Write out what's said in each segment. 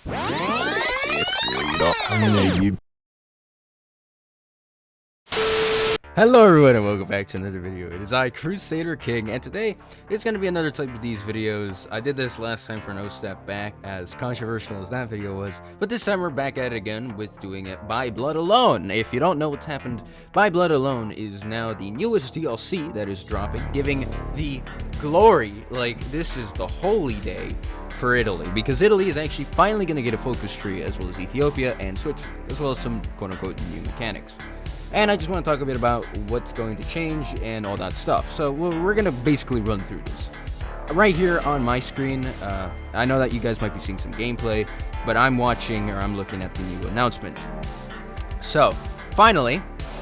Hello everyone and welcome back to another video. It is I, Crusader King, and today it's going to be another type of these videos. I did this last time for No Step Back, as controversial as that video was, but this time we're back at it again with doing it by Blood Alone. If you don't know what's happened, By Blood Alone is now the newest DLC that is dropping, giving the glory, like this is the holy day for Italy, because Italy is actually finally going to get a focus tree, as well as Ethiopia and Switzerland, as well as some quote-unquote new mechanics. And I just want to talk a bit about what's going to change and all that stuff. So we're going to basically run through this. Right here on my screen, I know that you guys might be seeing some gameplay, but I'm watching, or I'm looking at the new announcement. So, finally,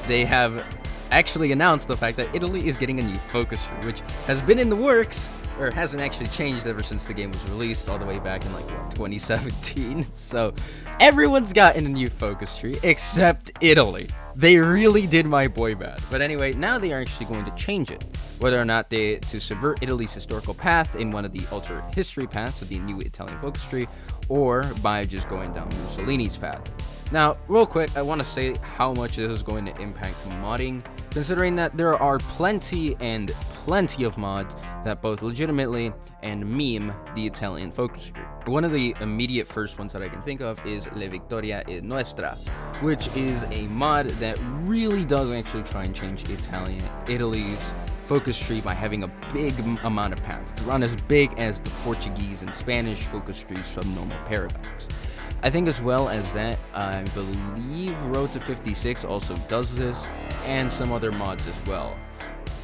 they have actually announced the fact that Italy is getting a new focus tree, which has been in the works, or hasn't actually changed ever since the game was released all the way back in like 2017. So everyone's gotten a new focus tree except Italy. They really did my boy bad. But anyway, now they are actually going to change it, whether or not to subvert Italy's historical path in one of the alternate history paths of the new Italian focus tree, or by just going down Mussolini's path. Now, real quick, I want to say how much this is going to impact modding, considering that there are plenty of mods that both legitimately and meme the Italian focus tree. One of the immediate first ones that I can think of is La Victoria è Nostra, which is a mod that really does actually try and change Italy's focus tree by having a big amount of paths, to run as big as the Portuguese and Spanish focus trees from normal Paradox. I think as well as that, I believe Road to 56 also does this, and some other mods as well.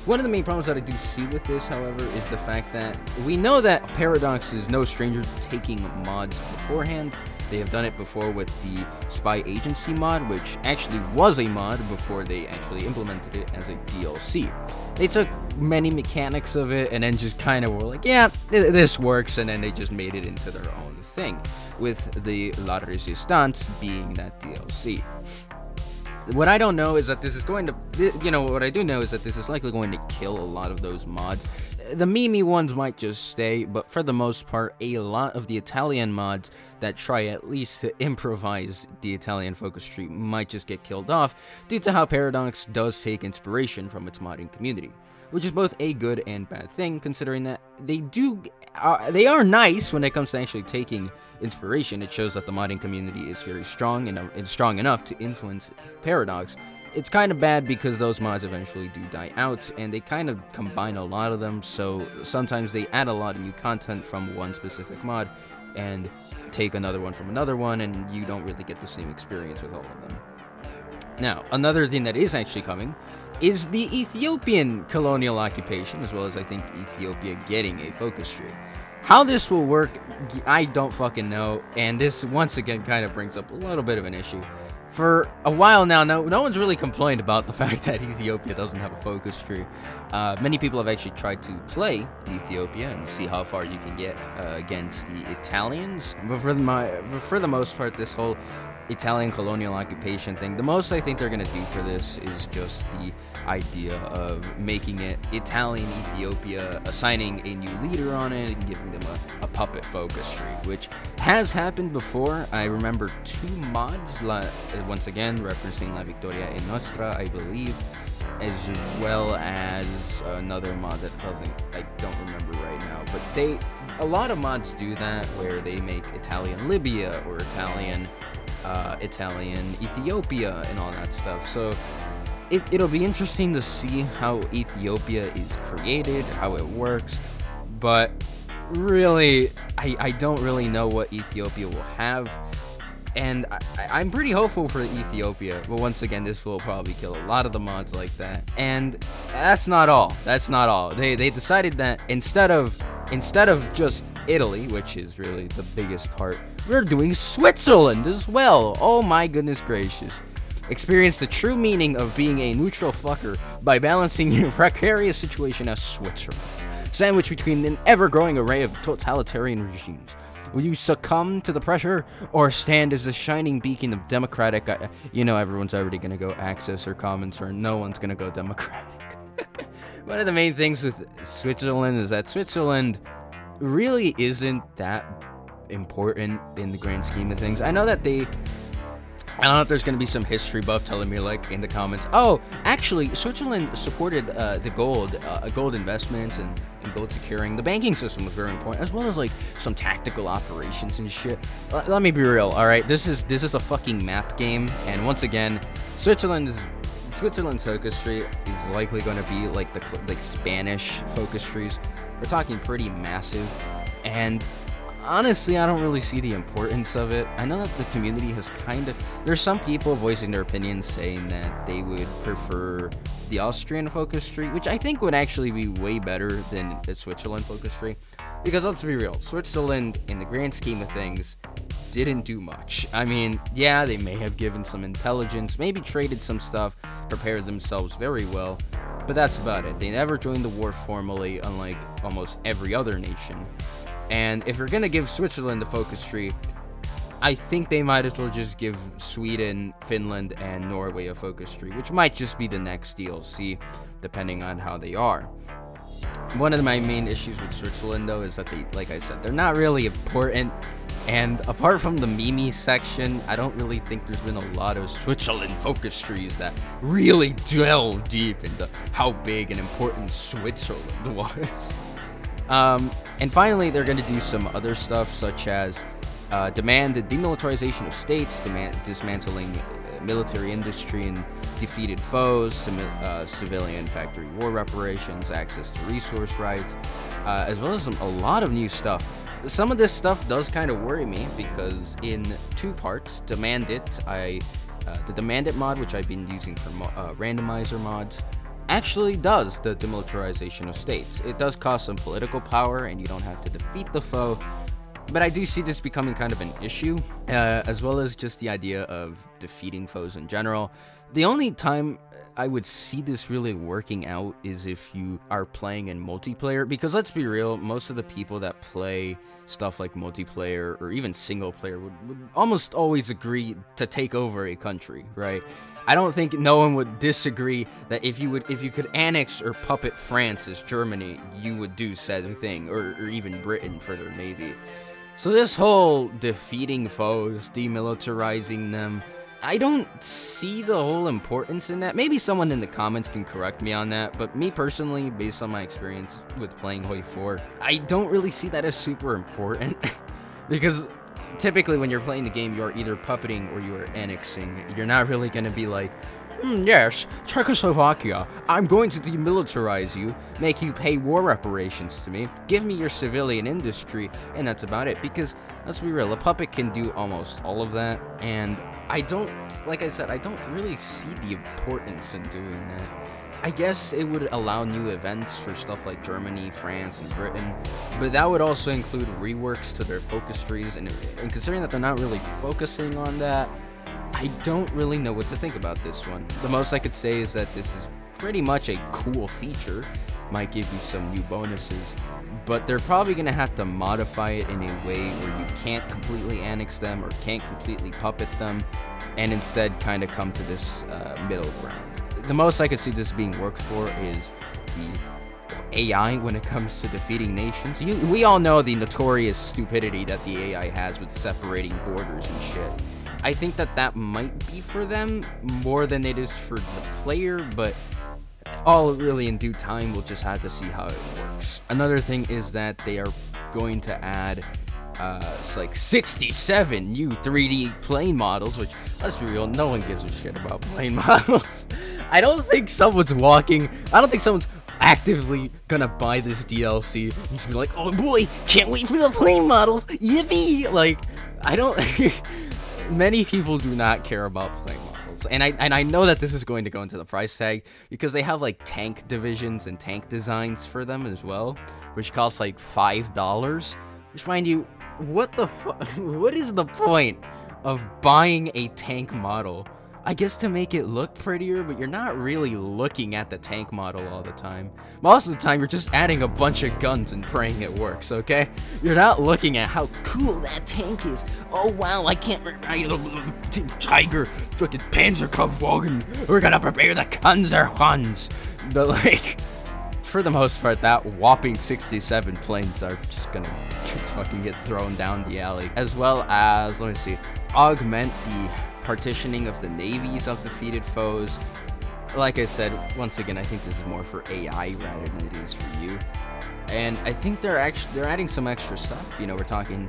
One of the main problems that I do see with this, however, is the fact that we know that Paradox is no stranger to taking mods beforehand. They have done it before with the Spy Agency mod, which actually was a mod before they actually implemented it as a DLC. They took many mechanics of it and then just kind of were like, yeah, this works, and then they just made it into their own thing, with the La Resistance being that DLC. What I don't know is that this is going to, what I do know is that this is likely going to kill a lot of those mods. The meme ones might just stay, but for the most part, a lot of the Italian mods that try at least to improvise the Italian focus tree might just get killed off due to how Paradox does take inspiration from its modding community, which is both a good and bad thing, considering that they are nice when it comes to actually taking inspiration. It shows that the modding community is very strong and strong enough to influence Paradox. It's kind of bad because those mods eventually do die out, and they kind of combine a lot of them, so sometimes they add a lot of new content from one specific mod and take another one from another one, and you don't really get the same experience with all of them. Now, another thing that is actually coming is the Ethiopian colonial occupation, as well as I think Ethiopia getting a focus tree. How this will work, I don't fucking know, and this once again kind of brings up a little bit of an issue. For a while now, no one's really complained about the fact that Ethiopia doesn't have a focus tree. Many people have actually tried to play Ethiopia and see how far you can get against the Italians, but for the most part, this whole Italian colonial occupation thing, the most I think they're going to do for this is just the idea of making it Italian Ethiopia, assigning a new leader on it, and giving them a puppet focus tree, which has happened before. I remember 2 mods, once again referencing La Victoria è Nostra, I believe, as well as another mod that I don't remember right now, but a lot of mods do that, where they make Italian Libya or Italian Ethiopia and all that stuff. So it'll be interesting to see how Ethiopia is created, how it works, but really I don't really know what Ethiopia will have, and I'm pretty hopeful for Ethiopia, but once again, this will probably kill a lot of the mods like that. And that's not all. They decided that instead of just Italy, which is really the biggest part, we're doing Switzerland as well. Oh my goodness gracious. Experience the true meaning of being a neutral fucker by balancing your precarious situation as Switzerland, sandwiched between an ever-growing array of totalitarian regimes. Will you succumb to the pressure, or stand as a shining beacon of democratic? Everyone's already going to go Access or Commons, or no one's going to go democratic. One of the main things with Switzerland is that Switzerland really isn't that important in the grand scheme of things. I know that I don't know if there's going to be some history buff telling me, like, in the comments, oh, actually, Switzerland supported the gold investments and gold securing. The banking system was very important, as well as, like, some tactical operations and shit. Let me be real, all right? This is a fucking map game, and once again, Switzerland's focus tree is likely going to be like the Spanish focus trees. We're talking pretty massive, and honestly, I don't really see the importance of it. I know that the community has there's some people voicing their opinions saying that they would prefer the Austrian focus tree, which I think would actually be way better than the Switzerland focus tree. Because let's be real, Switzerland, in the grand scheme of things, didn't do much. I mean, yeah, they may have given some intelligence, maybe traded some stuff, prepared themselves very well, but that's about it. They never joined the war formally, unlike almost every other nation. And if you're gonna give Switzerland the focus tree, I think they might as well just give Sweden, Finland, and Norway a focus tree, which might just be the next DLC, depending on how they are. One of my main issues with Switzerland, though, is that like I said, they're not really important. And apart from the meme section, I don't really think there's been a lot of Switzerland focus trees that really delve deep into how big and important Switzerland was. And finally, they're going to do some other stuff, such as demand the demilitarization of states, dismantling military industry and defeated foes, civilian factory war reparations, access to resource rights, as well as a lot of new stuff. Some of this stuff does kind of worry me, because in two parts, the Demand It mod, which I've been using for randomizer mods, actually does the demilitarization of states. It does cost some political power, and you don't have to defeat the foe, but I do see this becoming kind of an issue, as well as just the idea of defeating foes in general. The only time I would see this really working out is if you are playing in multiplayer, because let's be real, most of the people that play stuff like multiplayer or even single player would almost always agree to take over a country, right? I don't think no one would disagree that if you could annex or puppet France as Germany, you would do said thing, or even Britain for their navy. So this whole defeating foes, demilitarizing them, I don't see the whole importance in that. Maybe someone in the comments can correct me on that, but me personally, based on my experience with playing Hoi4, I don't really see that as super important. Because typically when you're playing the game, you're either puppeting or you're annexing. You're not really going to be like, yes, Czechoslovakia, I'm going to demilitarize you, make you pay war reparations to me, give me your civilian industry, and that's about it. Because, let's be real, a puppet can do almost all of that, and like I said, I don't really see the importance in doing that. I guess it would allow new events for stuff like Germany, France, and Britain, but that would also include reworks to their focus trees, and considering that they're not really focusing on that, I don't really know what to think about this one. The most I could say is that this is pretty much a cool feature, might give you some new bonuses, but they're probably going to have to modify it in a way where you can't completely annex them or can't completely puppet them, and instead kind of come to this middle ground. The most I could see this being worked for is the AI when it comes to defeating nations. We all know the notorious stupidity that the AI has with separating borders and shit. I think that might be for them more than it is for the player, but all really in due time, we'll just have to see how it works. Another thing is that they are going to add it's like 67 new 3D plane models, which, let's be real, no one gives a shit about plane models. I don't think someone's actively gonna buy this DLC and just be like, oh boy, can't wait for the plane models, yippee! Like, I don't many people do not care about plane models, and I know that this is going to go into the price tag, because they have like tank divisions and tank designs for them as well, which cost like $5, which, mind you, what is the point of buying a tank model? I guess to make it look prettier, but you're not really looking at the tank model all the time. Most of the time, you're just adding a bunch of guns and praying it works, okay? You're not looking at how cool that tank is. Oh, wow, I can't ride a Tiger, fucking Panzerkampfwagen. We're gonna prepare the Panzerhuns. But, like, for the most part, that whopping 67 planes are just gonna fucking get thrown down the alley. As well as, let me see, augment the partitioning of the navies of defeated foes. Like I said, once again, I think this is more for AI rather than it is for you. And I think they're adding some extra stuff. You know, we're talking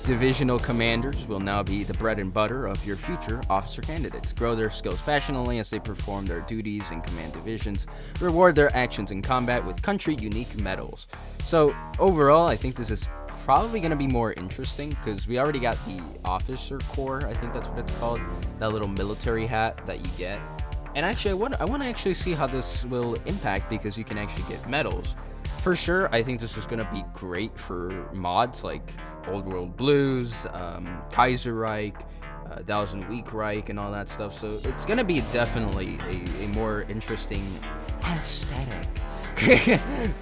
divisional commanders will now be the bread and butter of your future officer candidates. Grow their skills passionately as they perform their duties in command divisions. Reward their actions in combat with country-unique medals. So overall, I think this is probably going to be more interesting because we already got the officer corps. I think that's what it's called. That little military hat that you get. And actually, I want to actually see how this will impact because you can actually get medals. For sure, I think this is going to be great for mods like Old World Blues, Kaiserreich, Thousand Week Reich, and all that stuff. So it's going to be definitely a more interesting aesthetic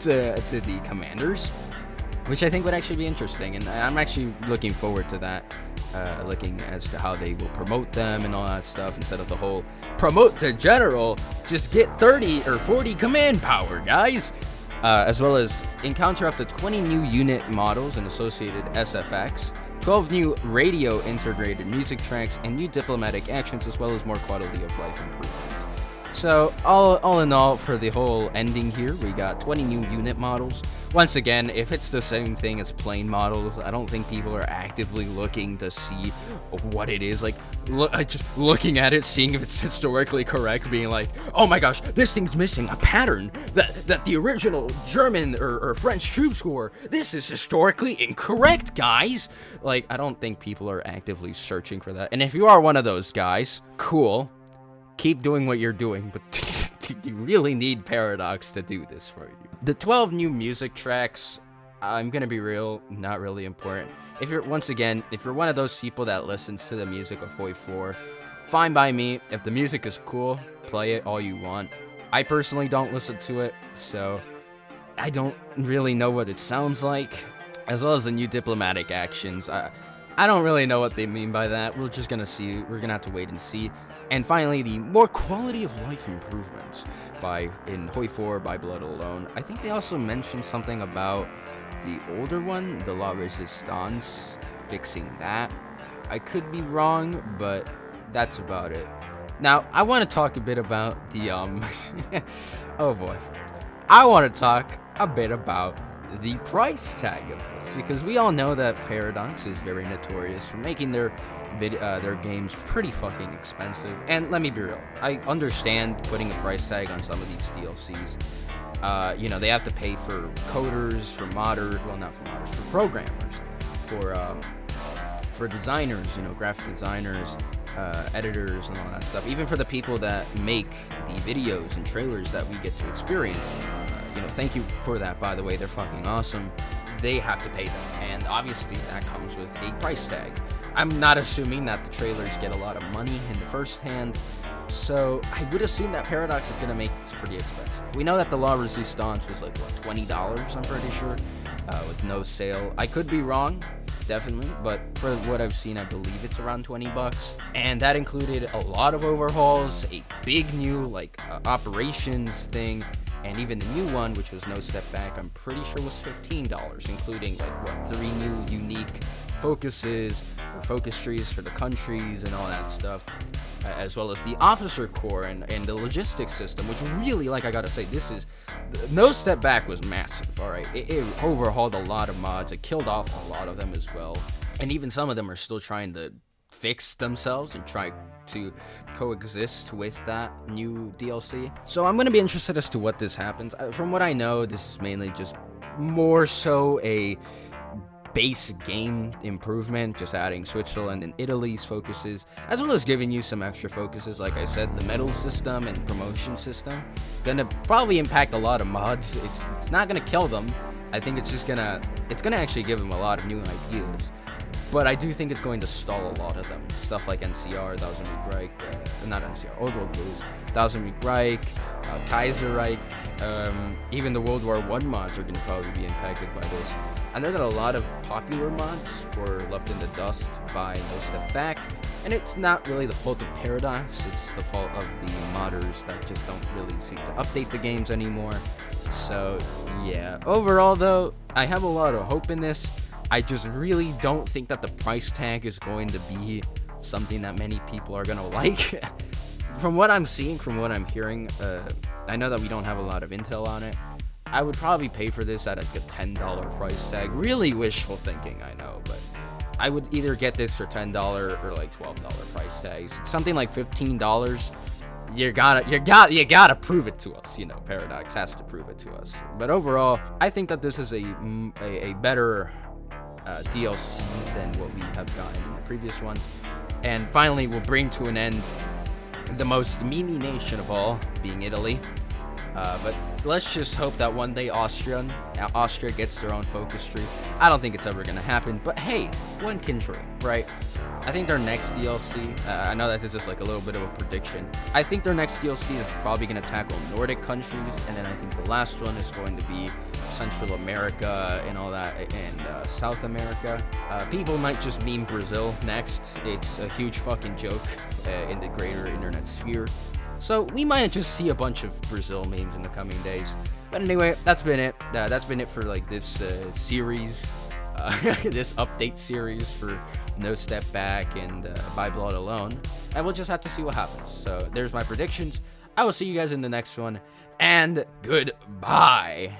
to the commanders, which I think would actually be interesting. And I'm actually looking forward to that, looking as to how they will promote them and all that stuff instead of the whole promote to general, just get 30 or 40 command power, guys. As well as encounter up to 20 new unit models and associated SFX, 12 new radio integrated music tracks, and new diplomatic actions, as well as more quality of life improvements. So all in all, for the whole ending here, we got 20 new unit models. Once again, if it's the same thing as plain models, I don't think people are actively looking to see what it is. Like, just looking at it, seeing if it's historically correct, being like, oh my gosh, this thing's missing a pattern that the original German or French troops wore. This is historically incorrect, guys. Like, I don't think people are actively searching for that. And if you are one of those guys, cool. Keep doing what you're doing, but you really need Paradox to do this for you. The 12 new music tracks, I'm gonna be real, not really important. If you're one of those people that listens to the music of Hoi4, fine by me. If the music is cool, play it all you want. I personally don't listen to it, so I don't really know what it sounds like. As well as the new diplomatic actions. I don't really know what they mean by that. We're just gonna see. We're gonna have to wait and see. And finally, the more quality of life improvements in Hoi4 by Blood Alone. I think they also mentioned something about the older one, the La Resistance, fixing that. I could be wrong, but that's about it. Now, I want to talk a bit about the oh boy. I want to talk a bit about the price tag of this, because we all know that Paradox is very notorious for making their games pretty fucking expensive. And let me be real, I understand putting a price tag on some of these DLCs. You know, they have to pay for coders, for modders, well, not for modders, for programmers, for designers, you know, graphic designers, editors, and all that stuff. Even for the people that make the videos and trailers that we get to experience. You know, thank you for that, by the way. They're fucking awesome. They have to pay them, and obviously that comes with a price tag. I'm not assuming that the trailers get a lot of money in the first hand, so I would assume that Paradox is going to make this pretty expensive. We know that the La Resistance was like, what, $20, I'm pretty sure, with no sale. I could be wrong, definitely, but for what I've seen, I believe it's around $20, and that included a lot of overhauls, a big new, like, operations thing, and even the new one, which was No Step Back, I'm pretty sure was $15, including, like, what, 3 new unique focuses, or focus trees for the countries and all that stuff, as well as the officer corps and the logistics system, which really, like I gotta say, No Step Back was massive, alright? It overhauled a lot of mods, it killed off a lot of them as well, and even some of them are still trying to fix themselves and try to coexist with that new DLC. So I'm going to be interested as to what this happens. From what I know, this is mainly just more so a base game improvement, just adding Switzerland and Italy's focuses, as well as giving you some extra focuses. Like I said, the medal system and promotion system gonna probably impact a lot of mods. It's not gonna kill them. I think it's gonna actually give them a lot of new ideas. But I do think it's going to stall a lot of them. Stuff like NCR, Thousand Week Reich, not NCR, Old World Blues, Thousand Week Reich, Kaiserreich, even the World War I mods are going to probably be impacted by this. I know that a lot of popular mods were left in the dust by No Step Back, and it's not really the fault of Paradox, it's the fault of the modders that just don't really seem to update the games anymore. So yeah, overall though, I have a lot of hope in this. I just really don't think that the price tag is going to be something that many people are gonna like. From what I'm seeing, from what I'm hearing, I know that we don't have a lot of intel on it. I would probably pay for this at like a $10 price tag. Really wishful thinking, I know, but I would either get this for $10 or like $12 price tags. Something like $15. You gotta prove it to us. You know, Paradox has to prove it to us. But overall, I think that this is a better DLC than what we have gotten in the previous ones. And finally, we'll bring to an end the most memey nation of all, being Italy. But let's just hope that one day Austria gets their own focus tree. I don't think it's ever gonna happen, but hey, one can dream, right? I think their next DLC, I know that this is like a little bit of a prediction. I think their next DLC is probably gonna tackle Nordic countries, and then I think the last one is going to be Central America and all that, and South America. People might just meme Brazil next. It's a huge fucking joke in the greater internet sphere. So we might just see a bunch of Brazil memes in the coming days. But anyway, that's been it. That's been it for like this series, this update series for No Step Back and By Blood Alone. And we'll just have to see what happens. So there's my predictions. I will see you guys in the next one, and goodbye.